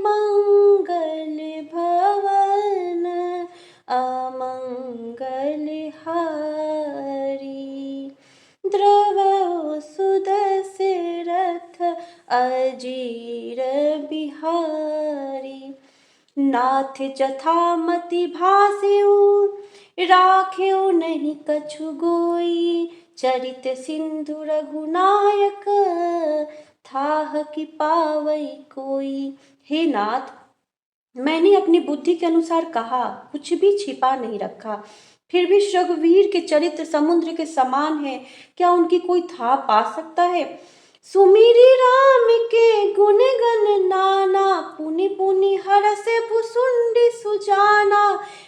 मंगल भवन अमंगल हारी। द्रवहु सुदर्शन रथ अजीर बिहारी। नाथ जथामति भासेउ राखेउ नहीं कछु गोई। चरित सिंधु रघुनायक थाह कि पावई कोई। हे नाथ, मैंने अपनी बुद्धि के अनुसार कहा, कुछ भी छिपा नहीं रखा। फिर भी रघुवीर के चरित्र समुद्र के समान है, क्या उनकी कोई था पा सकता है। सुमिरि राम के गुण गण नाना। पुनि पुनि हरष भुसुंडी सुजाना।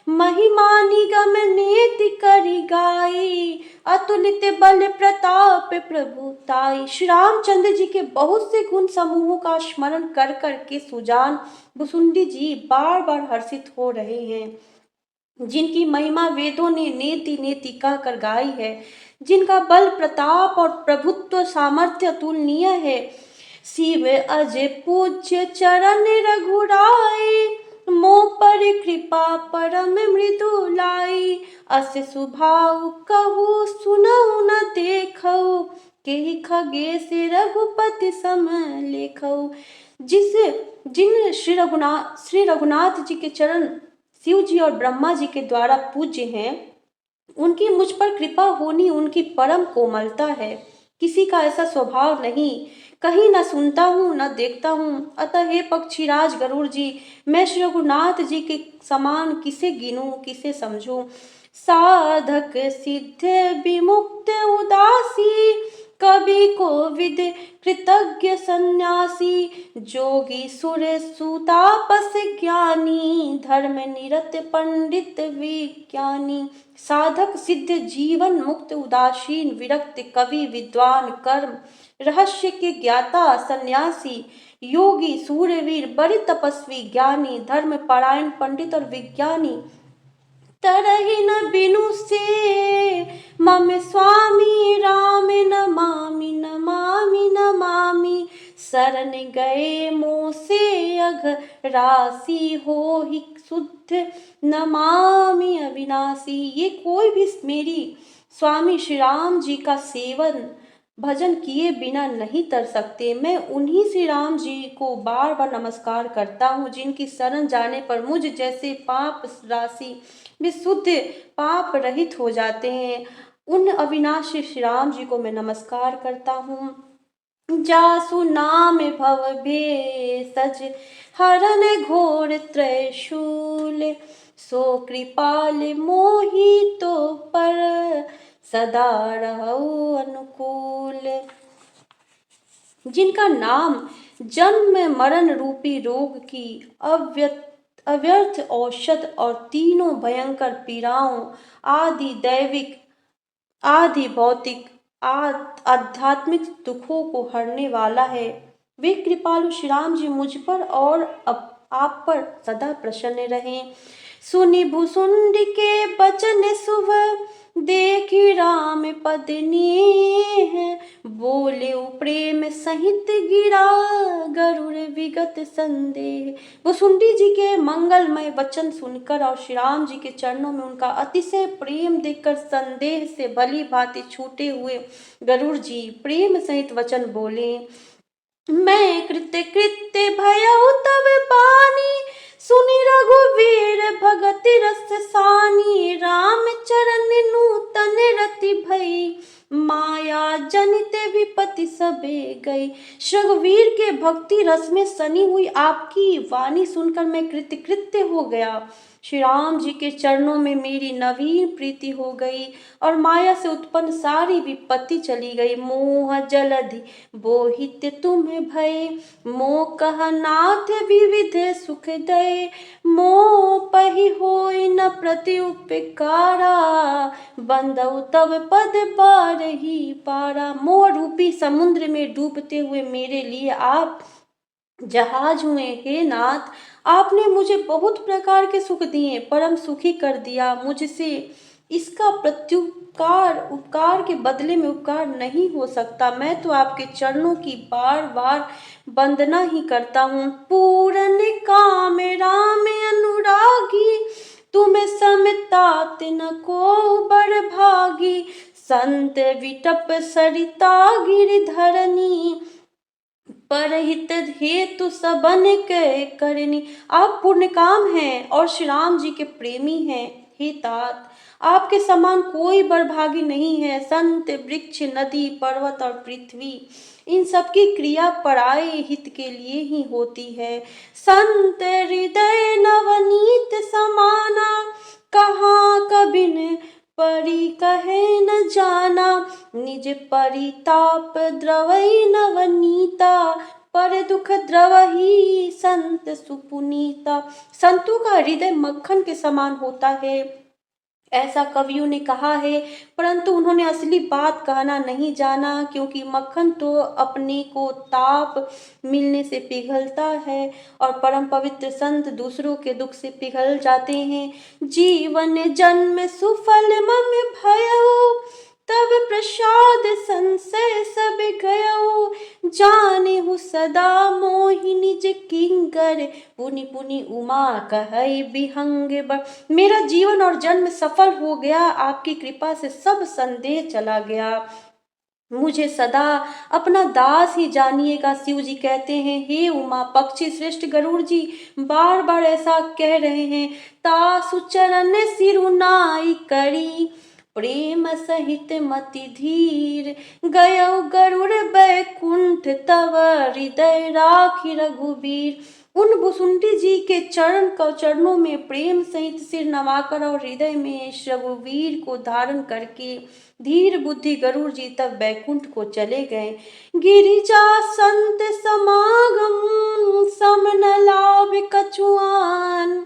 महिमा निगम नेति करि गाई। अतुलित बल प्रताप प्रभुताई। श्री रामचंद्र जी के बहुत से गुण समूहों का स्मरण कर करके सुजान भुसुंडी जी बार बार हर्षित हो रहे हैं, जिनकी महिमा वेदों ने नेति नेति कहकर गाई है, जिनका बल प्रताप और प्रभुत्व सामर्थ्य अतुलनीय है। शिव अजय पूज्य चरण रघुराई। मोह पर कृपा परम मृदु लाई। अस स्वभाव कहूँ सुनऊ न देखऊ। केहि खगेश रघुपति सम लेखऊ। जिन श्री रघुनाथ जी के चरण शिव जी और ब्रह्मा जी के द्वारा पूज्य हैं, उनकी मुझ पर कृपा होनी उनकी परम कोमलता है। किसी का ऐसा स्वभाव नहीं, कहीं न सुनता हूँ न देखता हूँ। अतः हे पक्षीराज गरुड़ जी, मैं श्री रघुनाथ जी के समान किसे गिनूं, किसे समझूं। साधक सिद्ध विमुक्त उदासी। कवि कोविद कृतज्ञ सन्यासी। जोगी सुर सुतापस ज्ञानी। धर्म निरत पंडित विज्ञानी। साधक सिद्ध जीवन मुक्त उदासीन विरक्त कवि विद्वान कर्म रहस्य के ज्ञाता सन्यासी योगी सूरवीर बड़े तपस्वी ज्ञानी धर्म परायण पंडित और विज्ञानी तरहि न बिनु से मम स्वामी राम नमामि नमामि नमामि। शरण गए मोह से अघ राशि होहि शुद्ध नमामि अविनाशी। ये कोई भी मेरी स्वामी श्री राम जी का सेवन भजन किए बिना नहीं तर सकते। मैं उन्हीं श्री राम जी को बार बार नमस्कार करता हूँ, जिनकी शरण जाने पर मुझ जैसे पाप राशि विशुद्ध पाप रहित हो जाते हैं। उन अविनाशी श्री राम जी को मैं नमस्कार करता हूँ। जासु नाम भव भेषज हरन घोर त्रयशूल। सो कृपाल मोहि तो पर सदा रहु अनुकूल। जिनका नाम जन्म मरण रूपी रोग की अव्यर्थ औषध और तीनों भयंकर पीड़ाओं आदि दैविक आदि भौतिक आध्यात्मिक दुखों को हरने वाला है, वे कृपालु श्री राम जी मुझ पर और आप पर सदा प्रसन्न रहें। सुनि भुसुंडी के बचन शुभ देखी राम पद नेह। बोले प्रेम सहित गिरा गरुड़ विगत संदेह। भुसुंडी जी के मंगलमय वचन सुनकर और श्री राम जी के चरणों में उनका अतिशय प्रेम देखकर संदेह से भली भांति छूटे हुए गरुड़ जी प्रेम सहित वचन बोले। मैं कृत्य कृत्य भयउ तब पानी। सुनि रघुवीर भगति रस सानी। राम चरण नूतन रति भई। माया जनित विपत्ति सबे गई। रघुवीर के भक्ति रस में सनी हुई आपकी वाणी सुनकर मैं कृत्य कृत्य हो गया। श्री राम जी के चरणों में मेरी नवीन प्रीति हो गई और माया से उत्पन्न सारी विपत्ति चली गई। मोह जलधि बोहित तुम्हें भय। मोह कह नाथ विविध सुख दय। मोह पहि होय न प्रति उपकारा। बंदउ तब पद पार ही पारा। मोह रूपी समुद्र में डूबते हुए मेरे लिए आप जहाज हुए। हे नाथ, आपने मुझे बहुत प्रकार के सुख दिए, परम सुखी कर दिया। मुझसे इसका प्रत्युपकार उपकार के बदले में उपकार नहीं हो सकता। मैं तो आपके चरणों की बार बार वंदना ही करता हूँ। पूर्ण काम राम अनुरागी, तुम समतात न को बड़ भागी। संत विटप सरिता गिरधरनी, परहित हेतु सबन के करनी। आप पुण्य काम हैं और श्री राम जी के प्रेमी हैं। हे तात, आपके समान कोई बड़भागी नहीं है। संत वृक्ष नदी पर्वत और पृथ्वी, इन सबकी क्रिया पराये हित के लिए ही होती है। संत हृदय नवनीत समाना, कहाँ कबिन परी कहे न जाना। निज परिताप द्रवई नवनीता, पर दुख द्रवही संत सुपुनीता। संतों का हृदय मक्खन के समान होता है, ऐसा कवियों ने कहा है, परंतु उन्होंने असली बात कहना नहीं जाना, क्योंकि मक्खन तो अपने को ताप मिलने से पिघलता है और परम पवित्र संत दूसरों के दुख से पिघल जाते हैं। जीवन जन्म सुफल मम भयऊ, तब प्रसाद संशय सब गयऊ। जाने हूँ सदा मोहि निज किंकर, पुनि पुनि उमा कहै विहंग बड़। मेरा जीवन और जन्म सफल हो गया, आपकी कृपा से सब संदेह चला गया। मुझे सदा अपना दास ही जानिएगा। शिव जी कहते हैं, हे उमा पक्षी श्रेष्ठ गरुड़ जी बार बार ऐसा कह रहे हैं। तासु चरण सिरुनाई करी, प्रेम सहित मति धीर। गयौ गरुड़ बैकुंठ, तव हृदय राखी रघुबीर। उन भुसुंडी जी के चरणों में प्रेम सहित सिर नवाकर और हृदय में रघुवीर को धारण करके धीर बुद्धि गरुड़ जी तब बैकुंठ को चले गए। गिरिजा संत समागम, सम न लाभ कछुआन।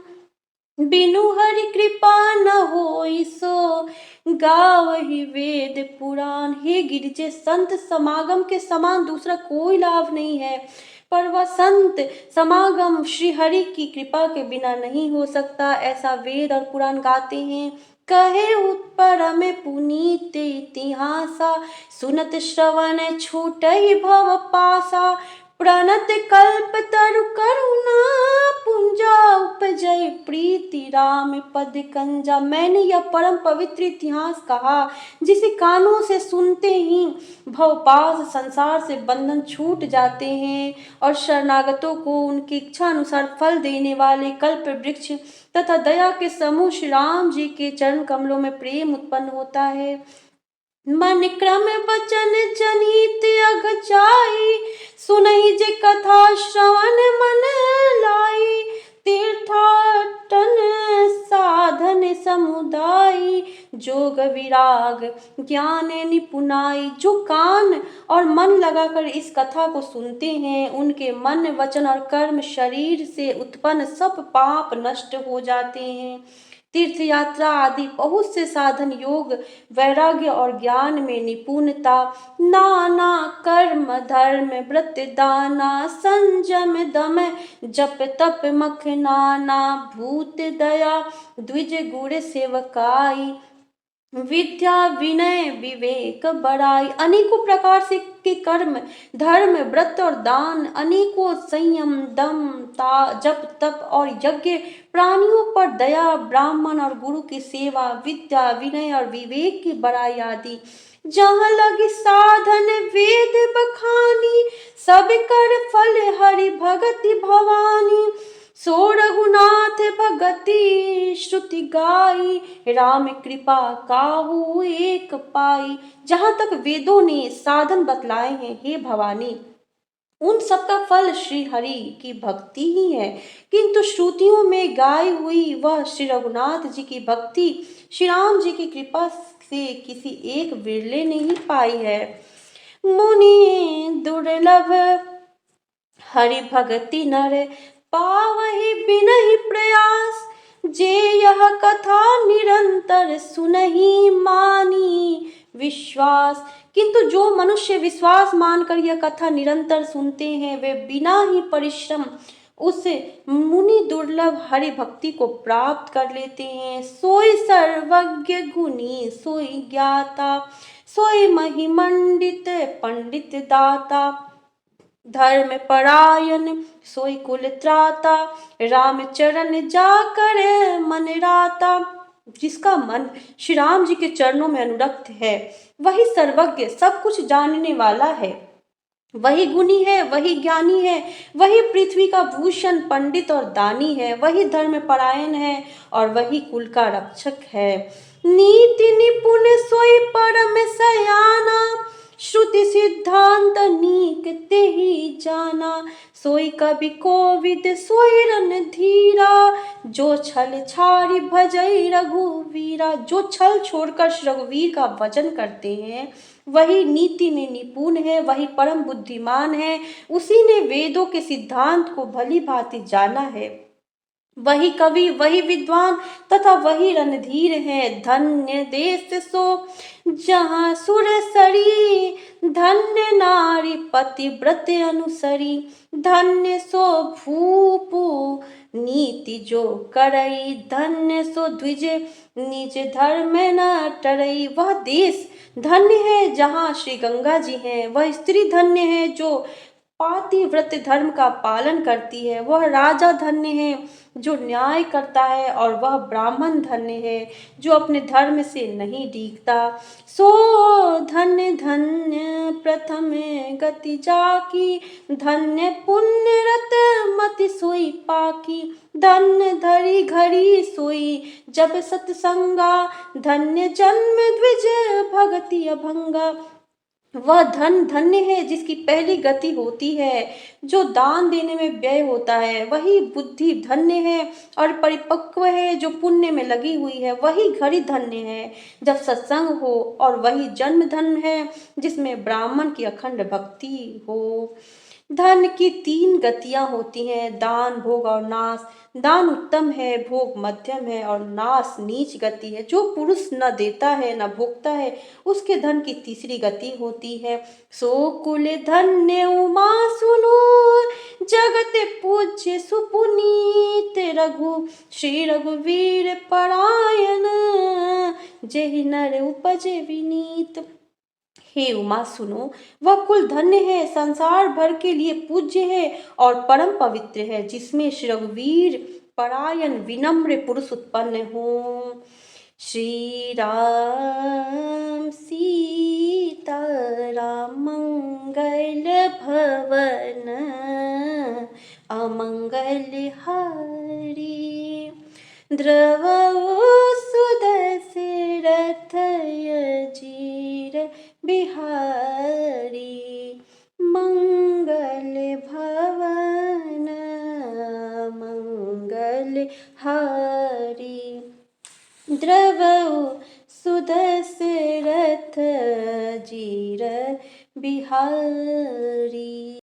बिनु हरि कृपा न होई सो, गावहि वेद पुराण। हे गिरिजे, संत समागम के समान दूसरा कोई लाभ नहीं है, पर वह संत समागम श्री हरि की कृपा के बिना नहीं हो सकता, ऐसा वेद और पुराण गाते हैं। कहे उत्परम पुनीत इतिहासा, सुनत श्रवण छूटहि भव पासा। प्रणत कल्प तरु करुणा पुंजा, उपजय प्रीति राम पद कंजा। मैंने यह परम पवित्र इतिहास कहा, जिसे कानों से सुनते ही भवपाश संसार से बंधन छूट जाते हैं और शरणागतों को उनकी इच्छा अनुसार फल देने वाले कल्प वृक्ष तथा दया के समूह श्री राम जी के चरण कमलों में प्रेम उत्पन्न होता है। मन क्रम वचन जनित अघ जाई, सुनहि जे कथा श्रवण मन लाई। तीर्थाटन साधन समुदायी, जोग विराग ज्ञान निपुणाई। जो कान और मन लगाकर इस कथा को सुनते हैं, उनके मन वचन और कर्म शरीर से उत्पन्न सब पाप नष्ट हो जाते हैं। तीर्थ यात्रा आदि बहुत से साधन, योग वैराग्य और ज्ञान में निपुणता, नाना कर्म धर्म व्रत दाना, संजम दम जप तप मख नाना। भूत दया द्विज गुण सेवकाई, विद्या विनय विवेक बड़ाई। अनेकों प्रकार से के कर्म धर्म व्रत और दान, अनेकों संयम दम जप तप और यज्ञ, प्राणियों पर दया, ब्राह्मण और गुरु की सेवा, विद्या विनय और विवेक की बड़ाई आदि। जहाँ लगे साधन वेद बखानी, सब कर फल हरि भगति भवानी। सो रघुनाथ भगति श्रुति गाई, राम कृपा काहू एक पाई। जहाँ तक वेदों ने साधन बतलाए हैं, हे भवानी, उन सबका फल श्री हरि की भक्ति ही है, किंतु श्रुतियों में गाई हुई वह श्री रघुनाथ जी की भक्ति श्री राम जी की कृपा से किसी एक विरले ने ही पाई है। मुनि दुर्लभ हरि भगति नर, पावहि बिनहि प्रयास। जे यह कथा निरंतर सुनहि मानी विश्वास। किंतु जो मनुष्य विश्वास मानकर यह कथा निरंतर सुनते हैं, वे बिना ही परिश्रम उसे मुनि दुर्लभ हरि भक्ति को प्राप्त कर लेते हैं। सोई सर्वज्ञ गुणी सोई ज्ञाता, सोई महिमंडित पंडित दाता, धर्म परायण सोई कुल त्राता, राम चरण जाकर मन राता। जिसका मन श्री राम जी के चरणों में अनुरक्त है वही सर्वज्ञ सब कुछ जानने वाला है, वही गुणी है, वही ज्ञानी है, वही पृथ्वी का भूषण पंडित और दानी है, वही धर्म परायण है और वही कुल का रक्षक है। नीति निपुण सोई परम सयाना, श्रुति सिद्धांत नीक ते ही जाना, सोई कवि कोविद सोई रणधीरा, जो छल छाड़ी भजई रघुवीरा। जो छल छोड़कर रघुवीर का भजन करते हैं वही नीति में निपुण है, वही परम बुद्धिमान है, उसी ने वेदों के सिद्धांत को भली भांति जाना है, वही कवि वही विद्वान तथा वही रणधीर है। धन्य देश सो जहाँ सुर सरी, धन्य नारी पतिव्रत अनुसरी, धन्य सो भूपु नीति जो करई, धन्य सो द्विज निज धर्म न टरई। वह देश धन्य है जहाँ श्री गंगा जी हैं, वह स्त्री धन्य है जो पातिव्रत धर्म का पालन करती है, वह राजा धन्य है जो न्याय करता है और वह ब्राह्मण धन्य है जो अपने धर्म से नहीं डीगता। सो धन्य धन्य प्रथम गति जाकी, धन्य पुण्य रत मति सोई पाकी, धन्य धरी घड़ी सोई जब सत्संगा, धन्य जन्म द्विज भगति अभंगा। वह धन्य है जिसकी पहली गति होती है, जो दान देने में व्यय होता है, वही बुद्धि धन्य है और परिपक्व है जो पुण्य में लगी हुई है, वही घड़ी धन्य है जब सत्संग हो, और वही जन्म धन्य है जिसमें ब्राह्मण की अखंड भक्ति हो। धन की 3 गतियां होती हैं, दान भोग और नाश। दान उत्तम है, भोग मध्यम है और नाश नीच गति है। जो पुरुष न देता है न भोगता है उसके धन की तीसरी गति होती है। सो कुल धन्य उमा सुनो, जगत पूज्य सुपुनीत रघु, श्री रघुवीर परायण, जेहि नर उपजे विनीत। हे उमा सुनो, वह कुल धन्य है, संसार भर के लिए पूज्य है और परम पवित्र है, जिसमें श्री रघुवीर परायण विनम्र पुरुष उत्पन्न हो। श्री राम सीता राम मंगल भवन, अमंगल हारी, द्रवौ सुदशरथ अजीर बिहारी, मंगल भवन मंगल हारी, द्रवौ सुदशरथ अजीर बिहारी।